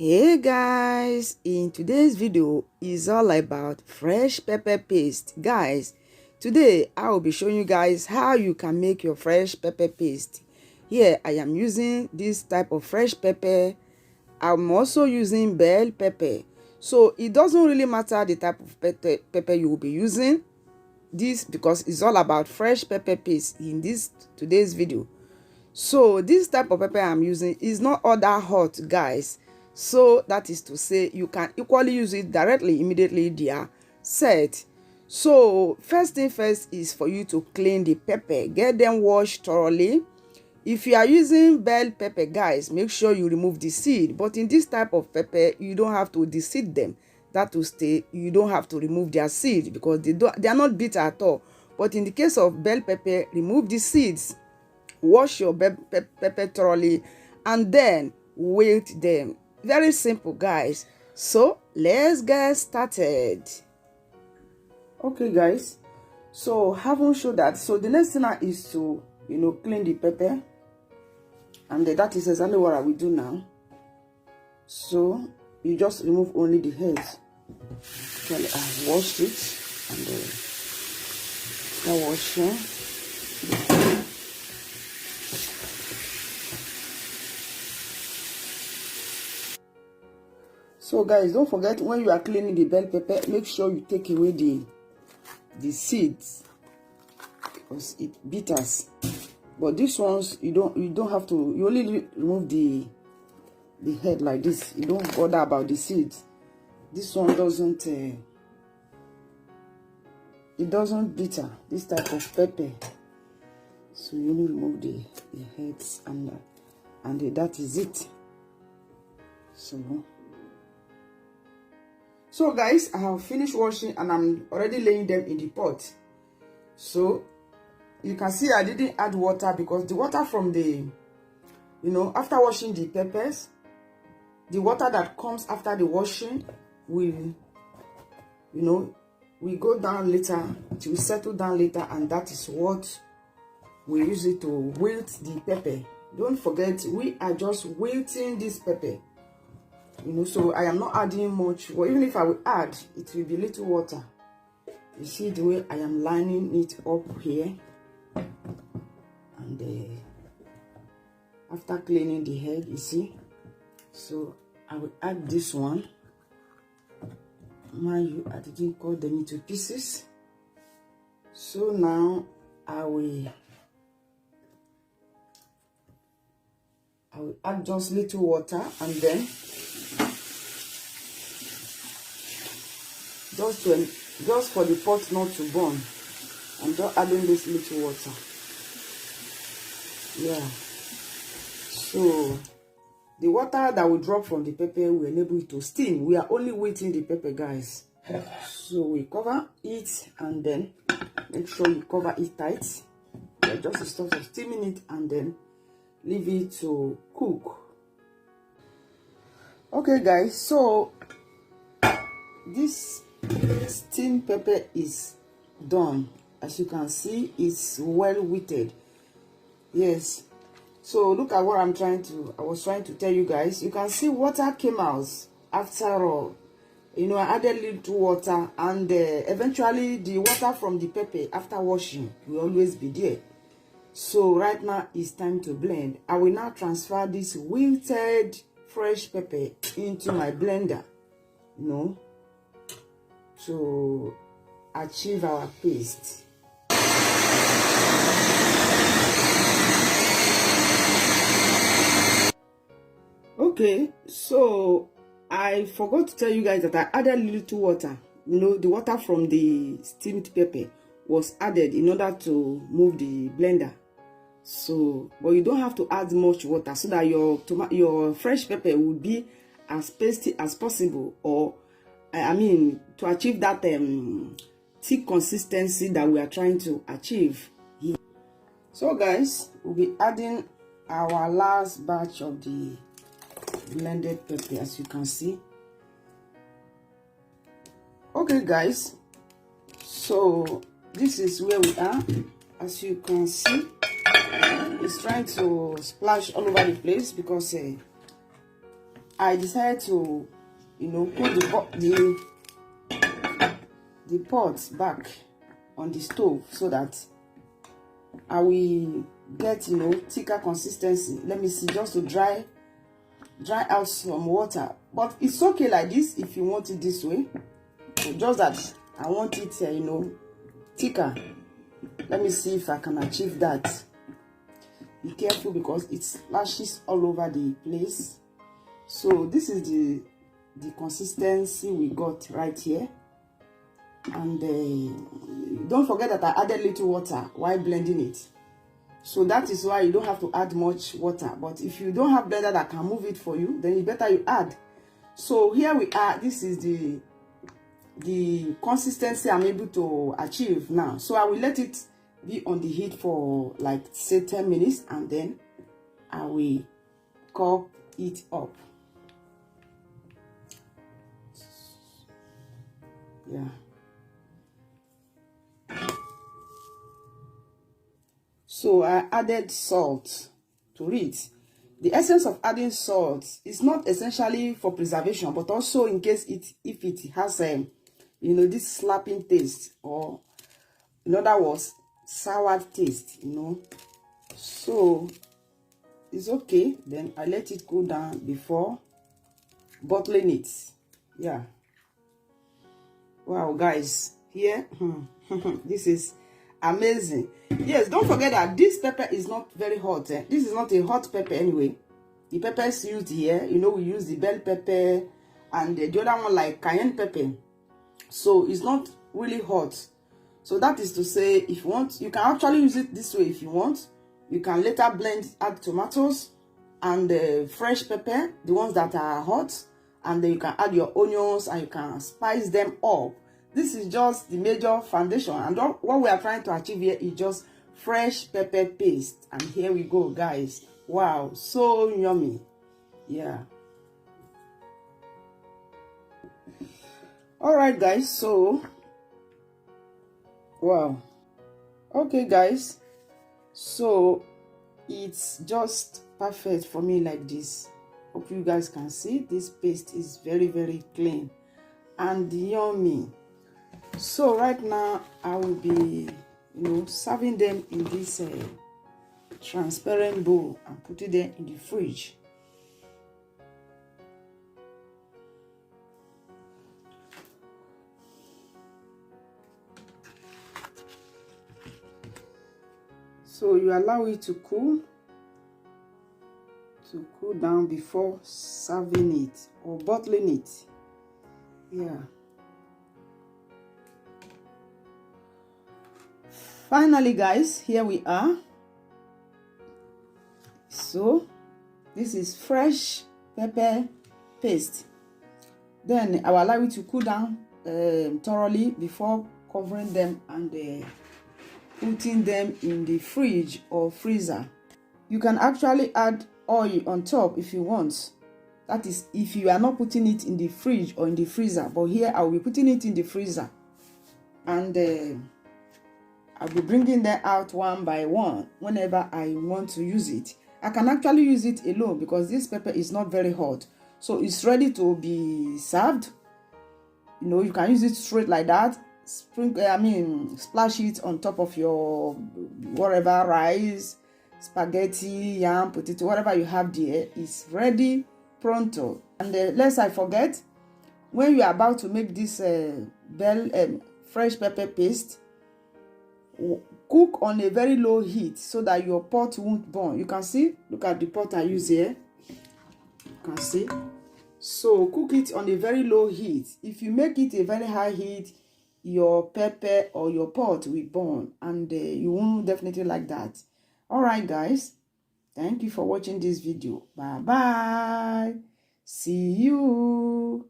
Hey guys, in today's video is all about fresh pepper paste. Guys, today I will be showing you guys how you can make your fresh pepper paste. Here I am using this type of fresh pepper. I'm also using bell pepper. So it doesn't really matter the type of pepper you will be using this, because it's all about fresh pepper paste in this today's video. So this type of pepper I'm using is not all that hot, guys. So that is to say you can equally use it directly immediately they are set. So first thing first is for you to clean the pepper, get them washed thoroughly. If you are using bell pepper, guys, make sure you remove the seed. But in this type of pepper, you don't have to deseed them. That will stay. You don't have to remove their seed because they are not bitter at all. But in the case of bell pepper, remove the seeds. Wash your pepper thoroughly and then wilt them. Very simple, guys. So let's get started. Okay, guys, so haven't showed that. So the next thing is to clean the pepper, and that is exactly what I will do now. So you just remove only the heads. Okay, I washed it and start washing. So guys, don't forget, when you are cleaning the bell pepper, make sure you take away the seeds because it bitters. But these ones you don't have to. You only remove the head like this. You don't bother about the seeds. This one doesn't it doesn't bitter, this type of pepper. So you only remove the heads and that is it. So guys, I have finished washing and I'm already laying them in the pot. So you can see I didn't add water because the water from the, after washing the peppers, the water that comes after the washing will, will go down later, it will settle down later, and that is what we use it to wilt the pepper. Don't forget, we are just wilting this pepper. So I am not adding much, or even if I will add, it will be little water. You see the way I am lining it up here, and after cleaning the head, you see. So I will add this one. Mind you, I didn't cut them into pieces. So now I will add just little water, and then just for the pot not to burn, I'm just adding this little water. Yeah. So the water that will drop from the pepper will enable it to steam. We are only waiting the pepper, guys. So we cover it and then make sure you cover it tight. Yeah, just start of steaming it and then leave it to cook. Okay, guys. So this steamed pepper is done. As you can see, it's well wetted. Yes. So look at what I was trying to tell you guys. You can see water came out after all. I added little water, and eventually the water from the pepper after washing will always be there. So right now it's time to blend. I will now transfer this wilted fresh pepper into my blender, to achieve our paste. Okay, so I forgot to tell you guys that I added little water. The water from the steamed pepper was added in order to move the blender. So, but you don't have to add much water so that your fresh pepper will be as pasty as possible, or to achieve that thick consistency that we are trying to achieve here. So guys, we'll be adding our last batch of the blended pepper, as you can see. Okay guys, so this is where we are. As you can see, it's trying to splash all over the place because I decided to, put the pot back on the stove so that I will get, thicker consistency. Let me see, just to dry out some water. But it's okay like this if you want it this way. So just that I want it, thicker. Let me see if I can achieve that. Be careful because it splashes all over the place. So this is the consistency we got right here. And don't forget that I added little water while blending it. So that is why you don't have to add much water. But if you don't have blender that can move it for you, then it's better you add. So here we are. This is the consistency I'm able to achieve now. So I will let it be on the heat for like say 10 minutes, and then I will cook it up. Yeah. So I added salt to it. The essence of adding salt is not essentially for preservation, but also in case if it has this slapping taste, or in other words, sour taste, So it's okay. Then I let it cool down before bottling it. Yeah. Wow, guys, here, this is amazing. Yes, don't forget that this pepper is not very hot. This is not a hot pepper anyway. The peppers used here, we use the bell pepper and the other one like cayenne pepper. So it's not really hot. So that is to say, if you want, you can actually use it this way if you want. You can later add tomatoes and fresh pepper, the ones that are hot, and then you can add your onions and you can spice them up. This is just the major foundation, and what we are trying to achieve here is just fresh pepper paste. And here we go, guys. Wow, so yummy. Yeah. All right, guys, so wow. Okay, guys, so it's just perfect for me like this. Hope you guys can see this paste is very, very clean and yummy. So right now I will be serving them in this transparent bowl and putting them in the fridge. So you allow it to cool down before serving it or bottling it. Yeah. Finally, guys, here we are. So this is fresh pepper paste. Then I will allow it to cool down thoroughly before covering them and putting them in the fridge or freezer. You can actually add oil on top if you want. That is if you are not putting it in the fridge or in the freezer. But here I will be putting it in the freezer, and I'll be bringing them out one by one whenever I want to use it. I can actually use it alone because this pepper is not very hot. So it's ready to be served. You can use it straight like that. Splash it on top of your whatever rice, spaghetti, yam, potato, whatever you have there is ready, pronto. And lest I forget, when you are about to make this fresh pepper paste, cook on a very low heat so that your pot won't burn. You can see, look at the pot I use here. You can see. So cook it on a very low heat. If you make it a very high heat, your pepper or your pot will burn, and you won't definitely like that. All right, guys, thank you for watching this video. Bye bye. See you.